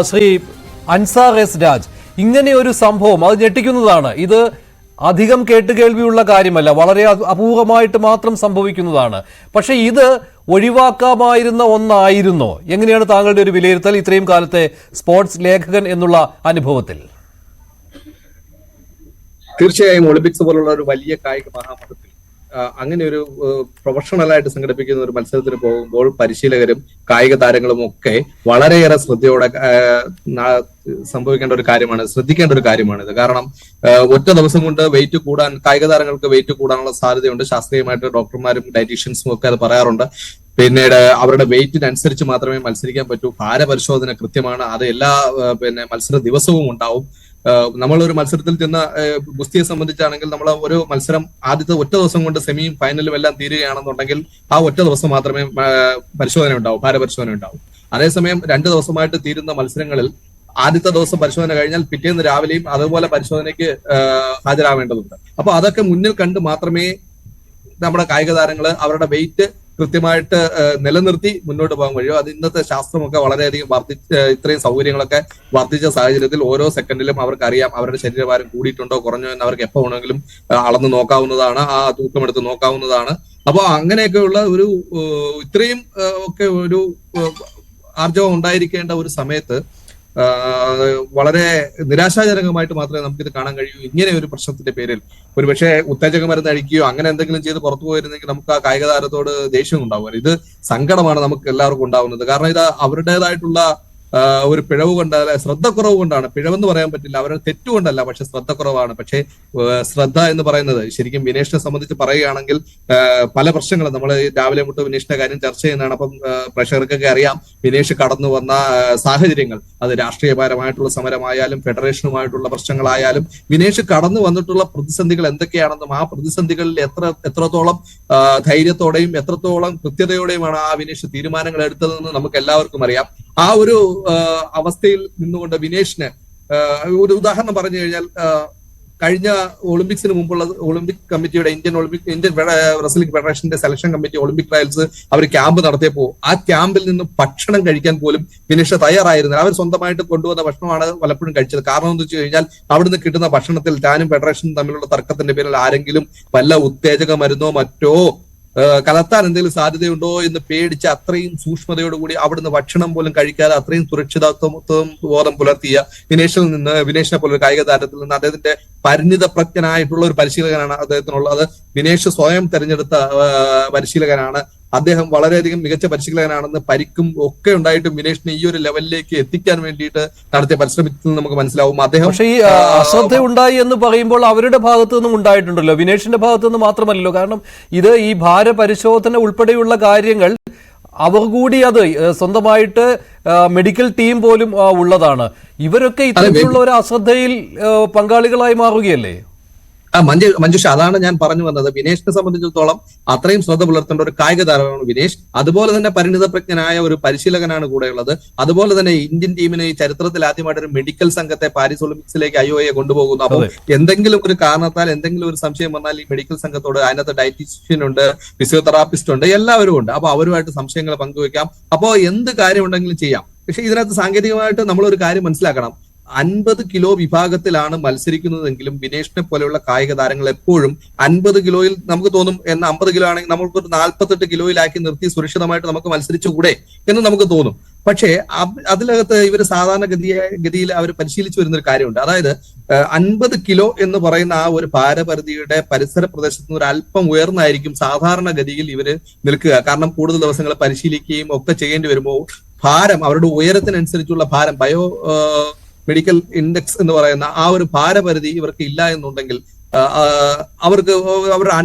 Shri Ansar S Raj, ഇങ്ങനെ ഒരു സംഭവം അത് ഞെട്ടിക്കുന്നതാണ്. ഇത് അധികം കേട്ടുകേൾവിയുള്ള കാര്യമല്ല, വളരെ അപൂർവമായിട്ട് മാത്രം സംഭവിക്കുന്നതാണ്. പക്ഷെ ഇത് ഒഴിവാക്കാമായിരുന്ന ഒന്നായിരുന്നോ? എങ്ങനെയാണ് താങ്കളുടെ ഒരു വിലയിരുത്തൽ ഇത്രയും കാലത്തെ സ്പോർട്സ് ലേഖകൻ എന്നുള്ള അനുഭവത്തിൽ? തീർച്ചയായും ഒളിമ്പിക്സ് പോലുള്ള ഒരു വലിയ കായിക മഹാമഹത്തിൽ അങ്ങനെ ഒരു പ്രൊഫഷണലായിട്ട് സംഘടിപ്പിക്കുന്ന ഒരു മത്സരത്തിന് പോകുമ്പോൾ പരിശീലകരും കായിക താരങ്ങളും ഒക്കെ വളരെയേറെ ശ്രദ്ധയോടെ സംഭവിക്കേണ്ട ഒരു കാര്യമാണ്, ശ്രദ്ധിക്കേണ്ട ഒരു കാര്യമാണിത്. കാരണം ഒറ്റ ദിവസം കൊണ്ട് വെയിറ്റ് കൂടാൻ, കായിക താരങ്ങൾക്ക് വെയിറ്റ് കൂടാനുള്ള സാധ്യതയുണ്ട്. ശാസ്ത്രീയമായിട്ട് ഡോക്ടർമാരും ഡയറ്റീഷ്യൻസും ഒക്കെ അത് പറയാറുണ്ട്. പിന്നീട് അവരുടെ വെയിറ്റിനനുസരിച്ച് മാത്രമേ മത്സരിക്കാൻ പറ്റൂ. ഭാരപരിശോധന കൃത്യമാണ്, അത് എല്ലാ മത്സര ദിവസവും ഉണ്ടാവും. നമ്മളൊരു മത്സരത്തിൽ ചെന്ന ഗുസ്തിയെ സംബന്ധിച്ചാണെങ്കിൽ നമ്മൾ ഒരു മത്സരം ആദ്യത്തെ ഒറ്റ ദിവസം കൊണ്ട് സെമിയും ഫൈനലും എല്ലാം തീരുകയാണെന്നുണ്ടെങ്കിൽ ആ ഒറ്റ ദിവസം മാത്രമേ പരിശോധന ഉണ്ടാവും, ഭാരപരിശോധന ഉണ്ടാവും. അതേസമയം 2 ദിവസമായിട്ട് തീരുന്ന മത്സരങ്ങളിൽ ആദ്യത്തെ ദിവസം പരിശോധന കഴിഞ്ഞാൽ പിറ്റേന്ന് രാവിലെയും അതുപോലെ പരിശോധനയ്ക്ക് ഹാജരാവേണ്ടതുണ്ട്. അപ്പൊ അതൊക്കെ മുന്നിൽ കണ്ട് മാത്രമേ നമ്മുടെ കായിക താരങ്ങൾ അവരുടെ വെയിറ്റ് കൃത്യമായിട്ട് നിലനിർത്തി മുന്നോട്ട് പോകാൻ കഴിയും. അത് ഇന്നത്തെ ശാസ്ത്രമൊക്കെ വളരെയധികം ഇത്രയും സൗകര്യങ്ങളൊക്കെ വർദ്ധിച്ച സാഹചര്യത്തിൽ ഓരോ സെക്കൻഡിലും അവർക്ക് അറിയാം അവരുടെ ശരീരഭാരം കൂടിയിട്ടുണ്ടോ കുറഞ്ഞോ എന്ന് അവർക്ക് എപ്പോൾ വേണമെങ്കിലും അളന്ന് നോക്കാവുന്നതാണ്, ആ തൂക്കമെടുത്ത് നോക്കാവുന്നതാണ്. അപ്പൊ അങ്ങനെയൊക്കെയുള്ള ഒരു ഇത്രയും ഒക്കെ ഒരു ആർജവം ഉണ്ടായിരിക്കേണ്ട ഒരു സമയത്ത് വളരെ നിരാശാജനകമായിട്ട് മാത്രമേ നമുക്കിത് കാണാൻ കഴിയൂ. ഇങ്ങനെ ഒരു പ്രശ്നത്തിന്റെ പേരിൽ ഒരുപക്ഷെ ഉത്തേജക മരുന്ന് അടിക്കുകയോ അങ്ങനെ എന്തെങ്കിലും ചെയ്ത് പുറത്തു പോയിരുന്നെങ്കിൽ നമുക്ക് ആ കായിക താരത്തോട് ദേഷ്യം ഉണ്ടാവുക. ഇത് സങ്കടമാണ് നമുക്ക് എല്ലാവർക്കും ഉണ്ടാവുന്നത്. കാരണം ഇത് അവരുടേതായിട്ടുള്ള ഒരു പിഴവ് കൊണ്ടല്ല, ശ്രദ്ധക്കുറവ് കൊണ്ടാണ്. പിഴവെന്ന് പറയാൻ പറ്റില്ല, അവരുടെ തെറ്റുകൊണ്ടല്ല, പക്ഷെ ശ്രദ്ധക്കുറവാണ്. പക്ഷേ ശ്രദ്ധ എന്ന് പറയുന്നത് ശരിക്കും വിനേഷിനെ സംബന്ധിച്ച് പറയുകയാണെങ്കിൽ പല പ്രശ്നങ്ങളും നമ്മൾ രാവിലെ മുട്ട് വിനേഷിന്റെ കാര്യം ചർച്ച ചെയ്യുന്നതാണ്. അപ്പം പ്രേക്ഷകർക്കൊക്കെ അറിയാം വിനേഷ് കടന്നു വന്ന സാഹചര്യങ്ങൾ. അത് രാഷ്ട്രീയപരമായിട്ടുള്ള സമരമായാലും ഫെഡറേഷനുമായിട്ടുള്ള പ്രശ്നങ്ങളായാലും വിനേഷ് കടന്നു വന്നിട്ടുള്ള പ്രതിസന്ധികൾ എന്തൊക്കെയാണെന്നും ആ പ്രതിസന്ധികളിൽ എത്രത്തോളം ധൈര്യത്തോടെയും എത്രത്തോളം കൃത്യതയോടെയുമാണ് ആ വിനേഷ് തീരുമാനങ്ങൾ എടുത്തതെന്ന് നമുക്ക് എല്ലാവർക്കും അറിയാം. ആ ഒരു അവസ്ഥയിൽ നിന്നുകൊണ്ട് വിനേഷിന് ഒരു ഉദാഹരണം പറഞ്ഞു കഴിഞ്ഞാൽ കഴിഞ്ഞ ഒളിമ്പിക്സിന് മുമ്പുള്ള ഒളിമ്പിക് കമ്മിറ്റിയുടെ ഇന്ത്യൻ റെസ്ലിംഗ് ഫെഡറേഷന്റെ സെലക്ഷൻ കമ്മിറ്റി ഒളിമ്പിക് ട്രയൽസ് അവർ ക്യാമ്പ് നടത്തിയപ്പോൾ ആ ക്യാമ്പിൽ നിന്ന് ഭക്ഷണം കഴിക്കാൻ പോലും വിനേഷ് തയ്യാറായിരുന്നില്ല. അവർ സ്വന്തമായിട്ട് കൊണ്ടുവന്ന ഭക്ഷണമാണ് പലപ്പോഴും കഴിച്ചത്. കാരണം എന്ന് വെച്ച് കഴിഞ്ഞാൽ അവിടുന്ന് കിട്ടുന്ന ഭക്ഷണത്തിൽ താനും ഫെഡറേഷനും തമ്മിലുള്ള തർക്കത്തിന്റെ പേരിൽ ആരെങ്കിലും വല്ല ഉത്തേജക മരുന്നോ മറ്റോ കലർത്താൻ എന്തെങ്കിലും സാധ്യതയുണ്ടോ എന്ന് പേടിച്ച് അത്രയും സൂക്ഷ്മതയോടുകൂടി അവിടുന്ന് ഭക്ഷണം പോലും കഴിക്കാതെ അത്രയും സുരക്ഷിതത്വം ബോധം പുലർത്തിയ വിനേഷിനെ പോലെ ഒരു കായിക താരത്തിൽ നിന്ന് അദ്ദേഹത്തിന്റെ പരിണിതപ്രജ്ഞനായിട്ടുള്ള ഒരു പരിശീലകനാണ് അദ്ദേഹത്തിനുള്ളത്. വിനേഷ് സ്വയം തെരഞ്ഞെടുത്ത പരിശീലകനാണ്. അദ്ദേഹം വളരെയധികം മികച്ച പരിശീലകനാണെന്ന് പരിക്കും ഒക്കെ ഉണ്ടായിട്ടും വിനേഷിനെ ഈ ഒരു ലെവലിലേക്ക് എത്തിക്കാൻ വേണ്ടിയിട്ട് നടത്തിയ പരിശ്രമത്തിൽ നമുക്ക് മനസ്സിലാവും. അദ്ദേഹം പക്ഷേ ഈ അശ്രദ്ധ ഉണ്ടായി എന്ന് പറയുമ്പോൾ അവരുടെ ഭാഗത്തു നിന്നും ഉണ്ടായിട്ടുണ്ടല്ലോ, വിനേഷിന്റെ ഭാഗത്തു നിന്ന് മാത്രമല്ലല്ലോ. കാരണം ഇത് ഈ ഭാരപരിശോധന ഉൾപ്പെടെയുള്ള കാര്യങ്ങൾ അവർ കൂടി അത് സ്വന്തമായിട്ട് മെഡിക്കൽ ടീം പോലും ഉള്ളതാണ്. ഇവരൊക്കെ ഇത്തരത്തിലുള്ള ഒരു അശ്രദ്ധയിൽ പങ്കാളികളായി മാറുകയല്ലേ? മഞ്ജുഷ, അതാണ് ഞാൻ പറഞ്ഞു വന്നത്. വിനേഷിനെ സംബന്ധിച്ചിടത്തോളം അത്രയും ശ്രദ്ധ പുലർത്തേണ്ട ഒരു കായിക താരമാണ് വിനേഷ്. അതുപോലെ തന്നെ പരിണിതപ്രജ്ഞനായ ഒരു പരിശീലകനാണ് കൂടെയുള്ളത്. അതുപോലെ തന്നെ ഇന്ത്യൻ ടീമിന് ഈ ചരിത്രത്തിൽ ആദ്യമായിട്ട് ഒരു മെഡിക്കൽ സംഘത്തെ പാരീസ് ഒളിമ്പിക്സിലേക്ക് IOA കൊണ്ടുപോകുന്നു. അപ്പോൾ എന്തെങ്കിലും ഒരു കാരണത്താൽ എന്തെങ്കിലും ഒരു സംശയം വന്നാൽ ഈ മെഡിക്കൽ സംഘത്തോട് അതിനകത്ത് ഡയറ്റീഷ്യൻ ഉണ്ട്, ഫിസിയോതെറാപ്പിസ്റ്റ് ഉണ്ട്, എല്ലാവരും ഉണ്ട്. അപ്പൊ അവരുമായിട്ട് സംശയങ്ങൾ പങ്കുവെക്കാം. അപ്പോൾ എന്ത് കാര്യമുണ്ടെങ്കിലും ചെയ്യാം. പക്ഷെ ഇതിനകത്ത് സാങ്കേതികമായിട്ട് നമ്മളൊരു കാര്യം മനസ്സിലാക്കണം. 50 കിലോ വിഭാഗത്തിലാണ് മത്സരിക്കുന്നതെങ്കിലും വിനേഷിനെ പോലെയുള്ള കായിക താരങ്ങൾ എപ്പോഴും 50 കിലോയിൽ നമുക്ക് തോന്നും എന്ന് 50 കിലോ ആണെങ്കിൽ നമുക്കൊരു 48 കിലോയിലാക്കി നിർത്തി സുരക്ഷിതമായിട്ട് നമുക്ക് മത്സരിച്ചുകൂടെ എന്ന് നമുക്ക് തോന്നും. പക്ഷേ അതിനകത്ത് ഇവർ സാധാരണ ഗതിയിൽ അവർ പരിശീലിച്ചു വരുന്ന ഒരു കാര്യമുണ്ട്. അതായത് 50 കിലോ എന്ന് പറയുന്ന ആ ഒരു ഭാരപരിധിയുടെ പരിസര പ്രദേശത്ത് നിന്ന് ഒരു അല്പം ഉയർന്നായിരിക്കും സാധാരണ ഗതിയിൽ ഇവര് നിൽക്കുക. കാരണം കൂടുതൽ ദിവസങ്ങൾ പരിശീലിക്കുകയും ഒക്കെ ചെയ്യേണ്ടി വരുമ്പോൾ ഭാരം, അവരുടെ ഉയരത്തിനനുസരിച്ചുള്ള ഭാരം, മെഡിക്കൽ ഇൻഡെക്സ് എന്ന് പറയുന്ന ആ ഒരു ഭാരപരിധി ഇവർക്ക് ഇല്ല എന്നുണ്ടെങ്കിൽ അവർക്ക് അവരുടെ